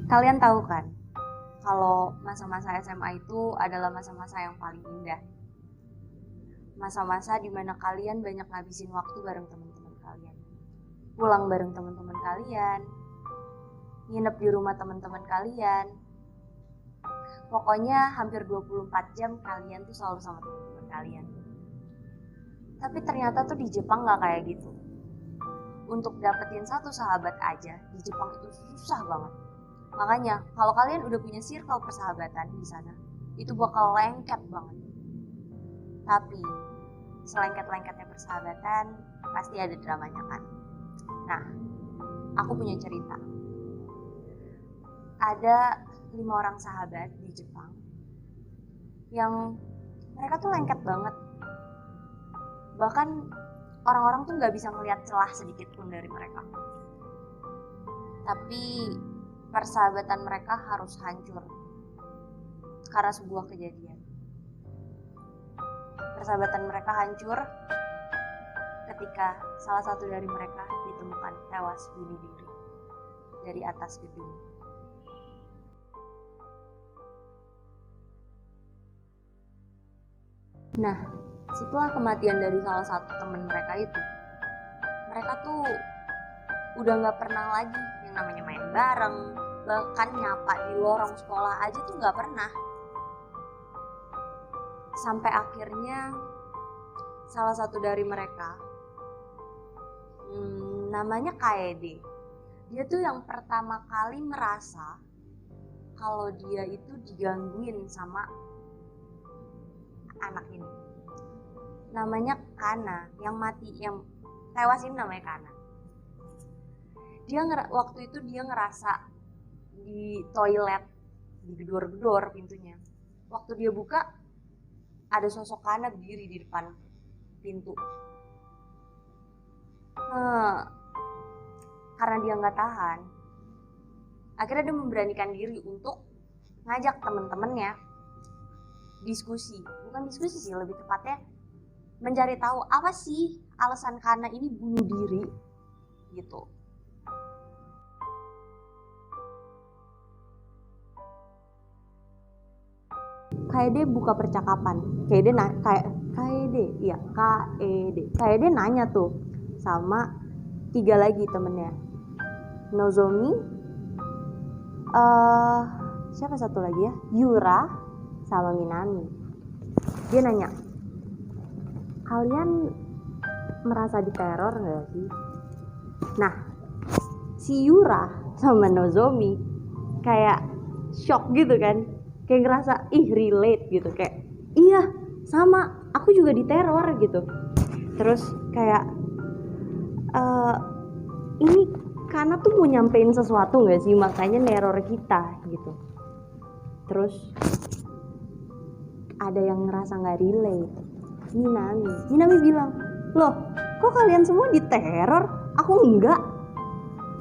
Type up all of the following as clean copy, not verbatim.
Kalian tahu kan, kalau masa-masa SMA itu adalah masa-masa yang paling indah. Masa-masa dimana kalian banyak ngabisin waktu bareng teman-teman kalian. Pulang bareng teman-teman kalian, nginep di rumah teman-teman kalian. Pokoknya hampir 24 jam kalian tuh selalu sama teman-teman kalian. Tapi ternyata tuh di Jepang gak kayak gitu. Untuk dapetin satu sahabat aja, di Jepang itu susah banget. Makanya kalau kalian udah punya circle persahabatan di sana, itu bakal lengket banget. Tapi selengket-lengketnya persahabatan pasti ada dramanya kan. Nah, aku punya cerita. Ada 5 orang sahabat di Jepang yang mereka tuh lengket banget. Bahkan orang-orang tuh gak bisa ngelihat celah sedikit pun dari mereka. Tapi persahabatan mereka harus hancur karena sebuah kejadian. Persahabatan mereka hancur ketika salah satu dari mereka ditemukan tewas bunuh diri dari atas gedung. Nah, setelah kematian dari salah satu teman mereka itu, mereka tuh udah gak pernah lagi yang namanya main bareng, bahkan nyapa di lorong sekolah aja tuh gak pernah. Sampai akhirnya salah satu dari mereka, namanya Kaede, dia tuh yang pertama kali merasa kalau dia itu digangguin sama anak ini. Namanya Kana, yang mati, yang tewas ini namanya Kana. Waktu itu dia ngerasa di toilet, digedor-gedor pintunya. Waktu dia buka, ada sosok Kana berdiri di depan pintu. Karena dia nggak tahan, akhirnya dia memberanikan diri untuk ngajak temen-temennya diskusi. Bukan diskusi sih, lebih tepatnya mencari tahu apa sih alasan Kana ini bunuh diri gitu. Kaede buka percakapan. Kaede nanya tuh sama 3 lagi temennya. Nozomi, siapa satu lagi ya? Yura sama Minami. Dia nanya, kalian merasa diteror gak sih? Nah, si Yura sama Nozomi kayak shock gitu kan, kayak ngerasa relate gitu, kayak iya sama, aku juga diteror gitu. Terus kayak ini karena tuh mau nyampein sesuatu gak sih, makanya neror kita gitu. Terus ada yang ngerasa gak relate. Minami bilang, loh kok kalian semua diteror, aku enggak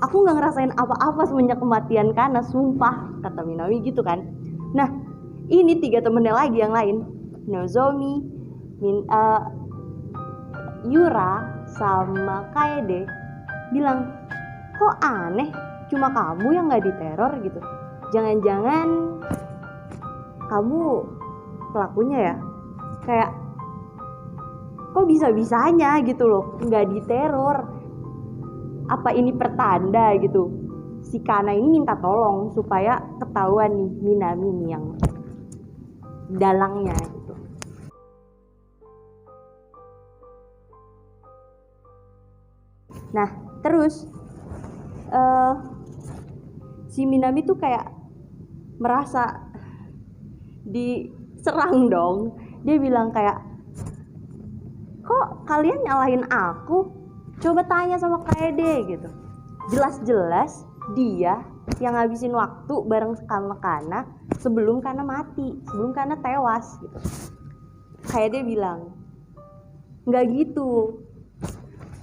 ngerasain apa-apa semenjak kematian Kana, sumpah, kata Minami gitu kan. Nah, ini 3 temennya lagi yang lain, Nozomi, Yura sama Kaede bilang, kok aneh, cuma kamu yang gak diteror gitu, jangan-jangan kamu pelakunya ya. Kayak kok bisa-bisanya gitu loh gak diteror, apa ini pertanda gitu si Kana ini minta tolong supaya ketahuan nih Minami nih yang dalangnya gitu. Nah terus si Minami tuh kayak merasa diserang dong. Dia bilang kayak, kok kalian nyalahin aku, coba tanya sama Kaede gitu. Jelas-jelas dia yang ngabisin waktu bareng sama Kana sebelum Kana mati, sebelum Kana tewas gitu. Kaede bilang, nggak gitu,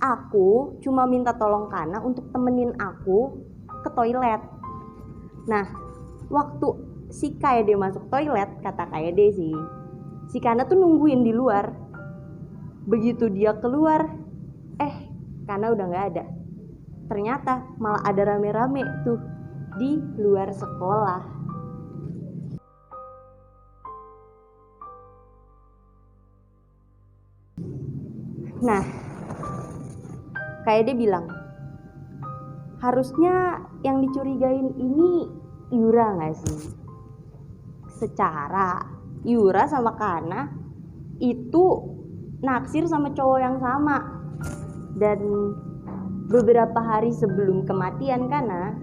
aku cuma minta tolong Kana untuk temenin aku ke toilet. Nah waktu si Kaede masuk toilet, kata Kaede sih, si Kana tuh nungguin di luar. Begitu dia keluar, Kana udah gak ada. Ternyata malah ada rame-rame tuh di luar sekolah. Nah, kayak dia bilang, harusnya yang dicurigain ini Yura gak sih? Secara Yura sama Kana itu naksir sama cowok yang sama. Dan beberapa hari sebelum kematian Kana,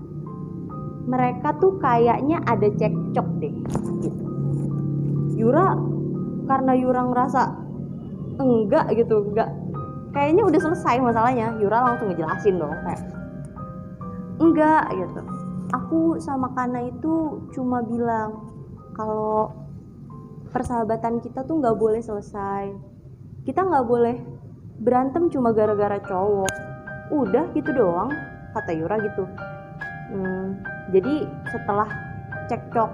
mereka tuh kayaknya ada cekcok deh gitu. Yura, karena Yura ngerasa enggak gitu, kayaknya udah selesai masalahnya, Yura langsung ngejelasin dong kayak enggak gitu, aku sama Kana itu cuma bilang kalau persahabatan kita tuh nggak boleh selesai, kita nggak boleh berantem cuma gara-gara cowok, udah gitu doang, kata Yura gitu. Jadi setelah cekcok,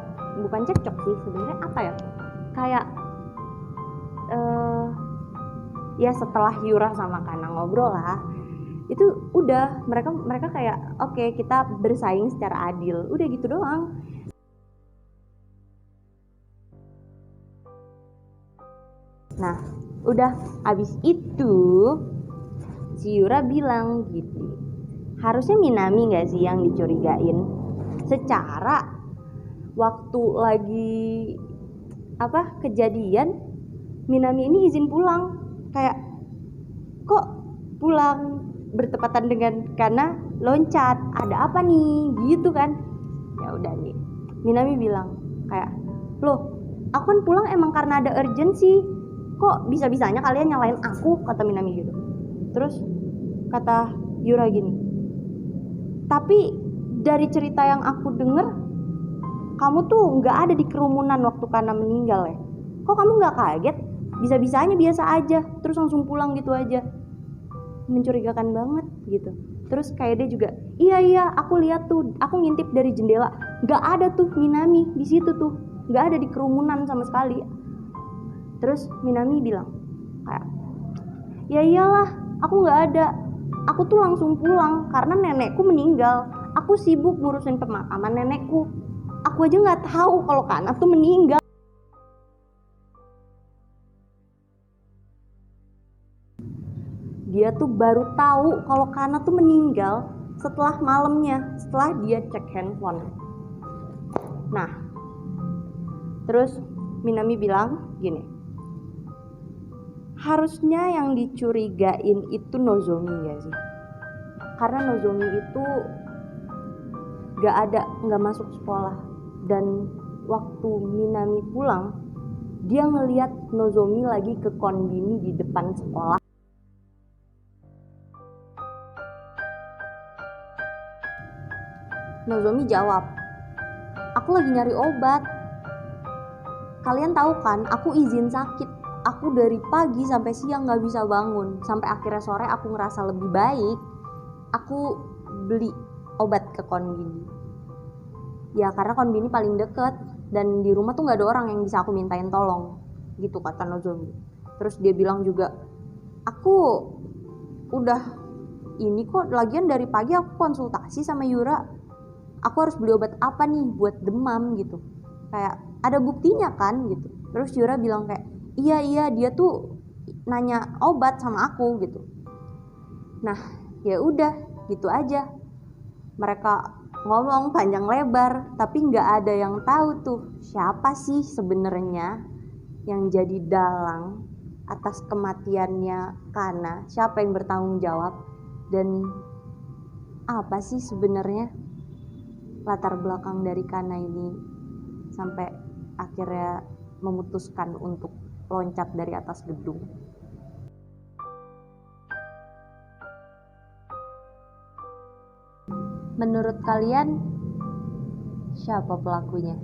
bukan cekcok sih sebenarnya, apa ya, kayak ya setelah Yura sama Kana ngobrol lah, itu udah mereka kayak oke, kita bersaing secara adil, udah gitu doang. Nah udah abis itu si Yura bilang gitu, harusnya Minami gak sih yang dicurigain? Secara waktu lagi kejadian, Minami ini izin pulang, kayak kok pulang bertepatan dengan Kana loncat, ada apa nih gitu kan. Ya udah nih, Minami bilang kayak, loh aku kan pulang emang karena ada urgency, kok bisa-bisanya kalian nyalain aku, kata Minami gitu. Terus kata Yura gini, tapi dari cerita yang aku denger, kamu tuh nggak ada di kerumunan waktu Kana meninggal ya, kok kamu nggak kaget? Bisa-bisanya biasa aja terus langsung pulang gitu aja, mencurigakan banget gitu. Terus kayak dia juga, iya aku lihat tuh, aku ngintip dari jendela, nggak ada tuh Minami di situ tuh, nggak ada di kerumunan sama sekali. Terus Minami bilang kayak, ya iyalah aku nggak ada, aku tuh langsung pulang karena nenekku meninggal, aku sibuk ngurusin pemakaman nenekku, aku aja nggak tahu kalau Kana tuh meninggal. Dia tuh baru tahu kalau Kana tuh meninggal setelah malamnya, setelah dia cek handphone. Nah, terus Minami bilang gini, harusnya yang dicurigain itu Nozomi gak sih? Karena Nozomi itu gak masuk sekolah, dan waktu Minami pulang, dia ngeliat Nozomi lagi ke konbini di depan sekolah. Nozomi jawab, aku lagi nyari obat. Kalian tahu kan, aku izin sakit. Aku dari pagi sampai siang gak bisa bangun. Sampai akhirnya sore aku ngerasa lebih baik, aku beli obat ke konbini. Ya karena konbini paling deket, dan di rumah tuh gak ada orang yang bisa aku mintain tolong. Gitu kata Nozomi. Terus dia bilang juga, aku udah ini kok, lagian dari pagi aku konsultasi sama Yura, aku harus beli obat apa nih buat demam gitu, kayak ada buktinya kan gitu. Terus Yura bilang kayak, iya dia tuh nanya obat sama aku gitu. Nah ya udah gitu aja, mereka ngomong panjang lebar, tapi nggak ada yang tahu tuh siapa sih sebenarnya yang jadi dalang atas kematiannya Kana, siapa yang bertanggung jawab, dan apa sih sebenarnya latar belakang dari Kana ini sampai akhirnya memutuskan untuk loncat dari atas gedung. Menurut kalian siapa pelakunya?